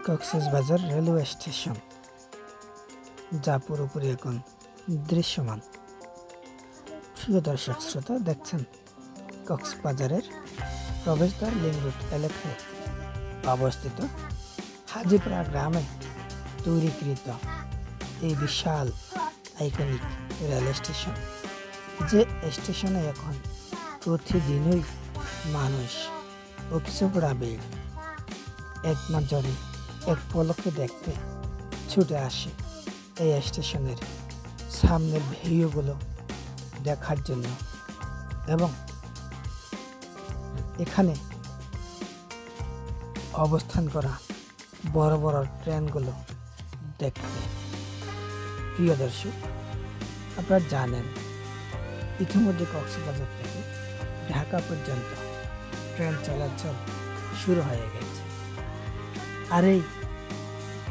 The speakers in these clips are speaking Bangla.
কক্সবাজার রেলওয়ে স্টেশন, যা পুরোপুরি এখন দৃশ্যমান। প্রিয় দর্শক শ্রোতা, দেখছেন কক্সবাজারের প্রবেশদ্বার লিং রোড এলাকায় অবস্থিত হাজিপাড়া গ্রামে তৈরিকৃত এই বিশাল আইকনিক রেল স্টেশন, যে স্টেশনে এখন প্রতিদিনই মানুষ উপচে পড়া ভিড়। এক নজরে এক পলকে দেখতে ছুটে আসে এই স্টেশনের সামনের ভিউগুলো দেখার জন্য এবং এখানে অবস্থান করা বড় বড় ট্রেনগুলো দেখতে। প্রিয় দর্শক, আপনারা জানেন ইতিমধ্যে কক্সবাজার থেকে ঢাকা পর্যন্ত ট্রেন চলাচল শুরু হয়ে গেছে। আর এই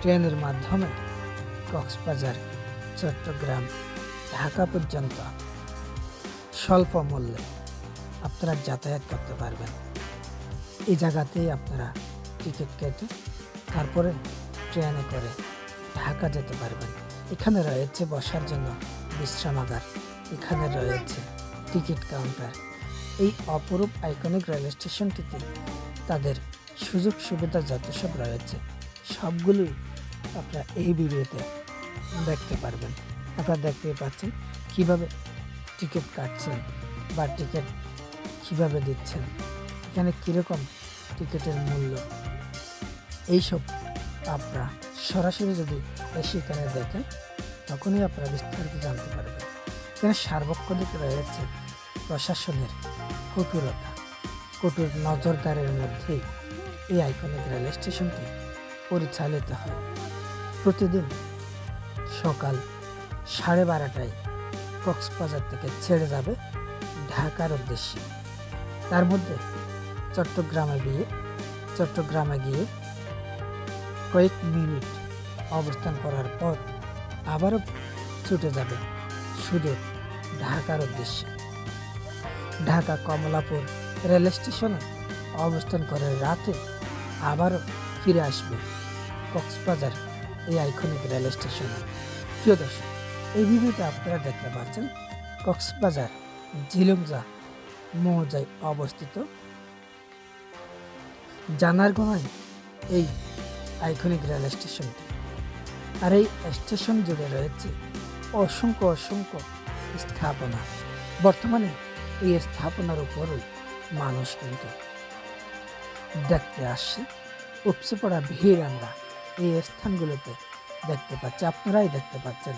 ট্রেনের মাধ্যমে কক্সবাজার, চট্টগ্রাম, ঢাকা পর্যন্ত স্বল্প মূল্যে আপনারা যাতায়াত করতে পারবেন। এই জায়গাতেই আপনারা টিকিট কেটে তারপরে ট্রেনে করে ঢাকা যেতে পারবেন। এখানে রয়েছে বসার জন্য বিশ্রামাগার, এখানে রয়েছে টিকিট কাউন্টার। এই অপরূপ আইকনিক রেল স্টেশনটিতে তাদের সুযোগ সুবিধা যত সব রয়েছে সবগুলোই আপনারা এই ভিডিওতে দেখতে পারবেন। আপনারা দেখতে পাচ্ছেন কিভাবে টিকিট কাটছেন বা টিকিট কিভাবে দিচ্ছেন, এখানে কীরকম টিকিটের মূল্য, এইসব আপনারা সরাসরি যদি এসে এখানে দেখেন তখনই আপনারা বিস্তারিত জানতে পারবেন। এখানে সার্বক্ষণিক রয়েছে প্রশাসনের কঠোর নজরদারির মধ্যেই এই আইকনিক রেল স্টেশনটি পরিচালিত হয়। প্রতিদিন সকাল 12:30টায় কক্সবাজার থেকে ছেড়ে যাবে ঢাকার উদ্দেশ্যে। তার মধ্যে চট্টগ্রামে গিয়ে কয়েক মিনিট অবস্থান করার পর আবারও ছুটে যাবে শুধু ঢাকার উদ্দেশ্যে। ঢাকা কমলাপুর রেল স্টেশনে অবস্থান করে রাতে আবারও ফিরে আসবে কক্সবাজার এই আইকনিক রেল স্টেশনে। প্রিয় দর্শক, এই ভিডিওতে আপনারা দেখতে পাচ্ছেন কক্সবাজার ঝিলুমজা মৌজায় অবস্থিত জানারগোনায় এই আইকনিক রেল স্টেশনটি। আর এই স্টেশন জুড়ে রয়েছে অসংখ্য স্থাপনা। বর্তমানে এই স্থাপনার উপরই মানুষ কিন্তু দেখতে আসছে। উপচে পড়া ভিড় আমরা এই স্থানগুলোতে দেখতে পাচ্ছি। আপনারাই দেখতে পাচ্ছেন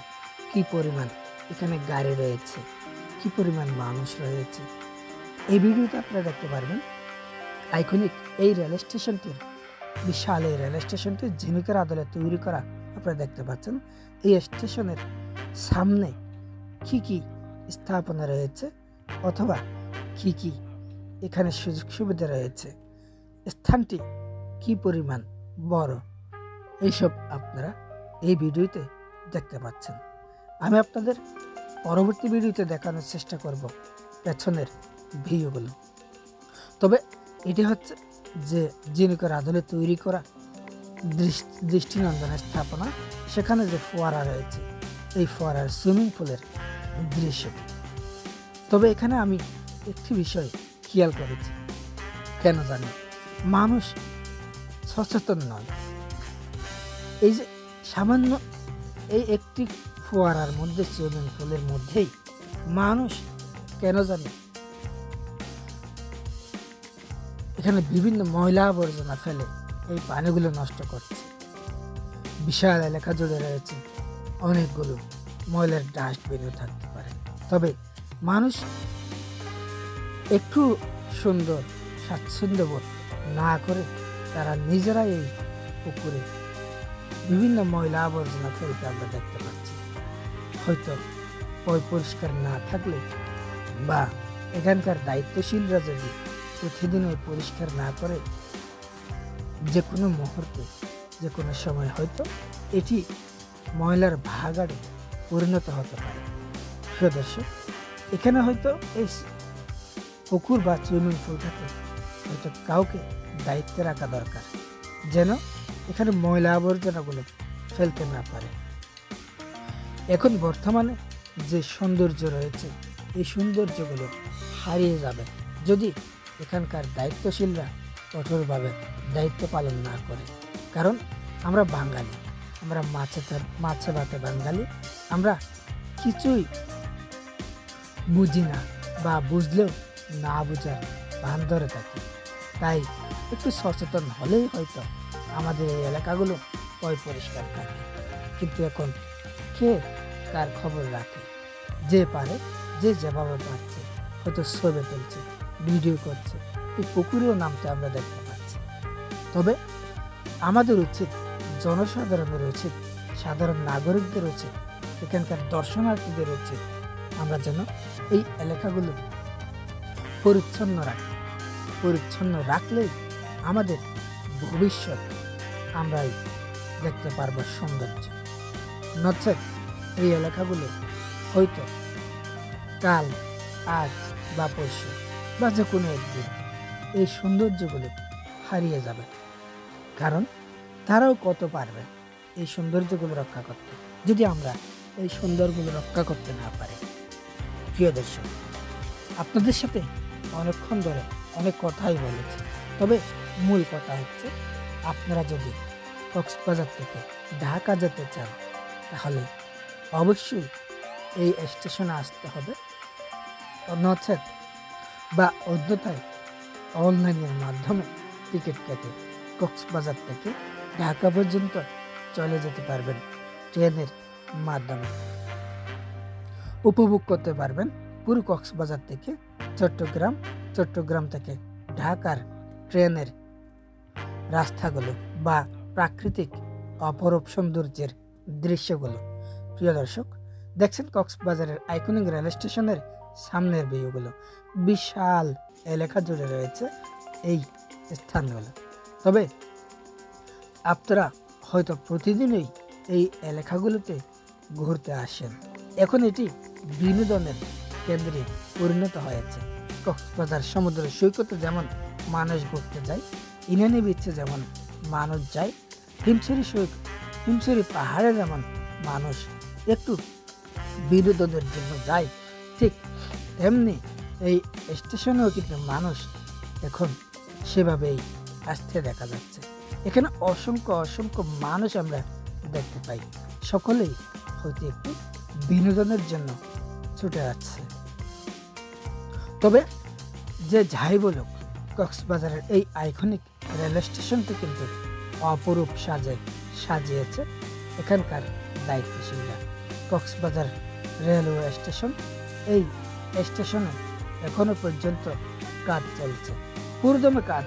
কি পরিমাণ এখানে গাড়ি রয়েছে, কি পরিমাণ মানুষ রয়েছে। এই ভিডিওতে আপনারা দেখতে পারবেন আইকনিক এই রেল স্টেশনটির, বিশাল এই রেল স্টেশনটি ঝিনুকের আদলে তৈরি করা। আপনারা দেখতে পাচ্ছেন এই স্টেশনের সামনে কি কি স্থাপনা রয়েছে অথবা কি এখানে সুযোগ সুবিধা রয়েছে, স্থানটি কি পরিমাণ বড়, এইসব আপনারা এই ভিডিওতে দেখতে পাচ্ছেন। আমি আপনাদের পরবর্তী ভিডিওতে দেখানোর চেষ্টা করব পেছনের ভিউগুলো। তবে এটি হচ্ছে যে ঝিনুকের আদলে তৈরি করা দৃষ্টিনন্দন স্থাপনা। সেখানে যে ফোয়ারা রয়েছে, এই ফোয়ারার সুইমিং পুলের দৃশ্য। তবে এখানে আমি একটি বিষয় খেয়াল করেছি, কেন জানি মানুষ সচেতন নয়। এই যে সামান্য এই একটি ফোয়ারার মধ্যে, সুইমিং পুলের মধ্যেই মানুষ কেন জানি এখানে বিভিন্ন ময়লা আবর্জনা ফেলে এই পানিগুলো নষ্ট করছে। বিশাল এলাকা জুড়ে রয়েছে অনেকগুলো ময়লার ডাস্টবিনও থাকতে পারে। তবে মানুষ একটু সুন্দর স্বাচ্ছন্দ্য বোধ না করে তারা নিজেরাই এই পুকুরে বিভিন্ন ময়লা আবর্জনা ফেলতে আমরা দেখতে পাচ্ছি। হয়তো পরিষ্কার না থাকলে বা এখানকার দায়িত্বশীলরা যদি প্রতিদিন পরিষ্কার না করে, যে কোনো মুহূর্তে, যে কোনো সময় হয়তো এটি ময়লার ভাগাড়ে পরিণত হতে পারে। প্রিয় দর্শক, এখানে হয়তো এই পুকুর বা সুইমিং পুলটাকে হয়তো কাউকে দায়িত্বে রাখা দরকার, যেন এখানে ময়লা আবর্জনাগুলো ফেলতে না পারে। এখন বর্তমানে যে সৌন্দর্য রয়েছে এই সৌন্দর্যগুলো হারিয়ে যাবে যদি এখানকার দায়িত্বশীলরা কঠোরভাবে দায়িত্ব পালন না করে। কারণ আমরা বাঙালি, আমরা মাছে ভাতে বাঙালি, আমরা কিছুই বুঝি না বা বুঝলেও না বুঝার ভান ধরে থাকি। তাই একটু সচেতন হলেই হয়তো আমাদের এই এলাকাগুলো পরিষ্কার থাকে। কিন্তু এখন কে কার খবর রাখে? যে পারে, যে যেভাবে পারছে, হয়তো ছবি তুলছে, ভিডিও করছে, এই পুকুরেও নামতে আমরা দেখতে পাচ্ছি। তবে আমাদের উচিত, জনসাধারণের উচিত, সাধারণ নাগরিকদের উচিত, এখানকার দর্শনার্থীদের উচিত আমরা যেন এই এলাকাগুলো পরিচ্ছন্ন রাখি। পরিচ্ছন্ন রাখলেই আমাদের ভবিষ্যৎ আমরাই দেখতে পারবো সৌন্দর্য। নচেত এই এলাকাগুলো হয়তো কাল, আজ বা পরশু বা যে কোনো একদিন এই সৌন্দর্যগুলো হারিয়ে যাবে। কারণ তারাও কত পারবে এই সৌন্দর্যগুলো রক্ষা করতে যদি আমরা এই সৌন্দর্যগুলো রক্ষা করতে না পারি। প্রিয় দর্শক, আপনাদের সাথে অনেকক্ষণ ধরে অনেক কথাই বলেছি, তবে মূল কথা হচ্ছে আপনারা যদি কক্সবাজার থেকে ঢাকা যেতে চান তাহলে অবশ্যই এই স্টেশনে আসতে হবে, নচেত বা অন্যথায় অনলাইনের মাধ্যমে টিকিট কেটে কক্সবাজার থেকে ঢাকা পর্যন্ত চলে যেতে পারবেন। ট্রেনের মাধ্যমে উপভোগ করতে পারবেন পুরো কক্সবাজার থেকে চট্টগ্রাম, চট্টগ্রাম থেকে ঢাকার ট্রেনের রাস্তাগুলো বা প্রাকৃতিক অপরূপ সৌন্দর্যের দৃশ্যগুলো। প্রিয় দর্শক, দেখছেন কক্সবাজারের আইকনিক রেল স্টেশনের সামনের ভিউগুলো। বিশাল এলাকা জুড়ে রয়েছে এই স্থানগুলো। তবে আপনারা হয়তো প্রতিদিনই এই এলাকাগুলোতে ঘুরতে আসেন। এখন এটি বিনোদনের কেন্দ্রে পরিণত হয়েছে। কক্সবাজার সমুদ্র সৈকতে যেমন মানুষ ঘুরতে যায়, ইনানি বিচে যেমন মানুষ যায়, হিমছড়ি পাহাড়ে যেমন মানুষ একটু বিনোদনের জন্য যায়, ঠিক তেমনি এই স্টেশনেও কিন্তু মানুষ এখন সেভাবেই আসতে দেখা যাচ্ছে। এখানে অসংখ্য মানুষ আমরা দেখতে পাই, সকলেই হয়তো একটু বিনোদনের জন্য ছুটে যাচ্ছে। তবে যে যাই বলুক, কক্সবাজারের এই আইকনিক রেল স্টেশনটি কিন্তু অপরূপ সাজিয়েছে এখানকার দায়িত্বশীলরা। কক্সবাজার রেলওয়ে স্টেশন, এই স্টেশনে এখনো পর্যন্ত কাজ চলছে। পুরোদমে কাজ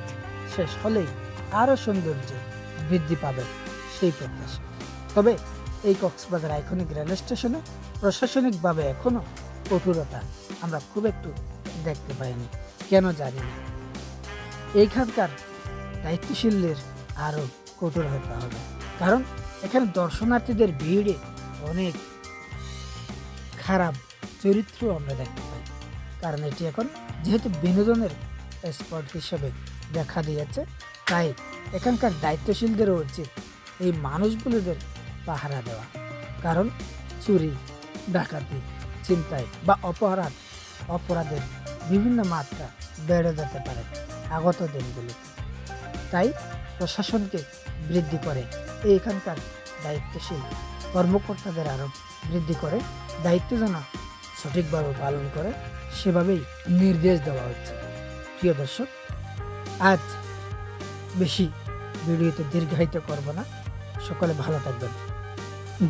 শেষ হলেই আরও সৌন্দর্য বৃদ্ধি পাবে সেই প্রত্যাশা। তবে এই কক্সবাজার আইকনিক রেল স্টেশনে প্রশাসনিকভাবে এখনো কঠোরতা আমরা খুব একটু দেখতে পাইনি, কেন জানি না। এইখানকার দায়িত্বশীলদের আরও কঠোর হতে হবে, কারণ এখানে দর্শনার্থীদের ভিড়ে অনেক খারাপ চরিত্র আমরা দেখতে পাই। কারণ এটি এখন যেহেতু বিনোদনের স্পট হিসেবে দেখা দিয়েছে, তাই এখানকার দায়িত্বশীলদেরও উচিত এই মানুষগুলোদের পাহারা দেওয়া। কারণ চুরি, ডাকাতি, ছিনতাই বা অপরাধের বিভিন্ন মাত্রা বেড়ে যেতে পারে আগত দিনগুলিতে। তাই প্রশাসনকে বৃদ্ধি করে এখানকার দায়িত্বশীল কর্মকর্তাদের আরও বৃদ্ধি করে দায়িত্ব যেন সঠিকভাবে পালন করে সেভাবেই নির্দেশ দেওয়া হচ্ছে। প্রিয় দর্শক, আজ বেশি ভিডিওতে দীর্ঘায়িত করব না, সকলে ভালো থাকবেন।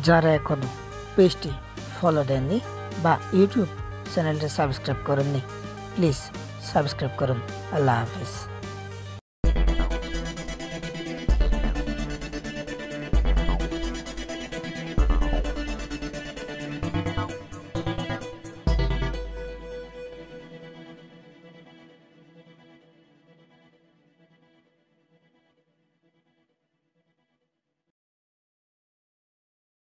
যারা এখনো পেজটি ফলো দেননি বা ইউটিউব চ্যানেলটি সাবস্ক্রাইব করেননি, প্লিজ সাবস্ক্রাইব করুন। আল্লাহ হাফিজ।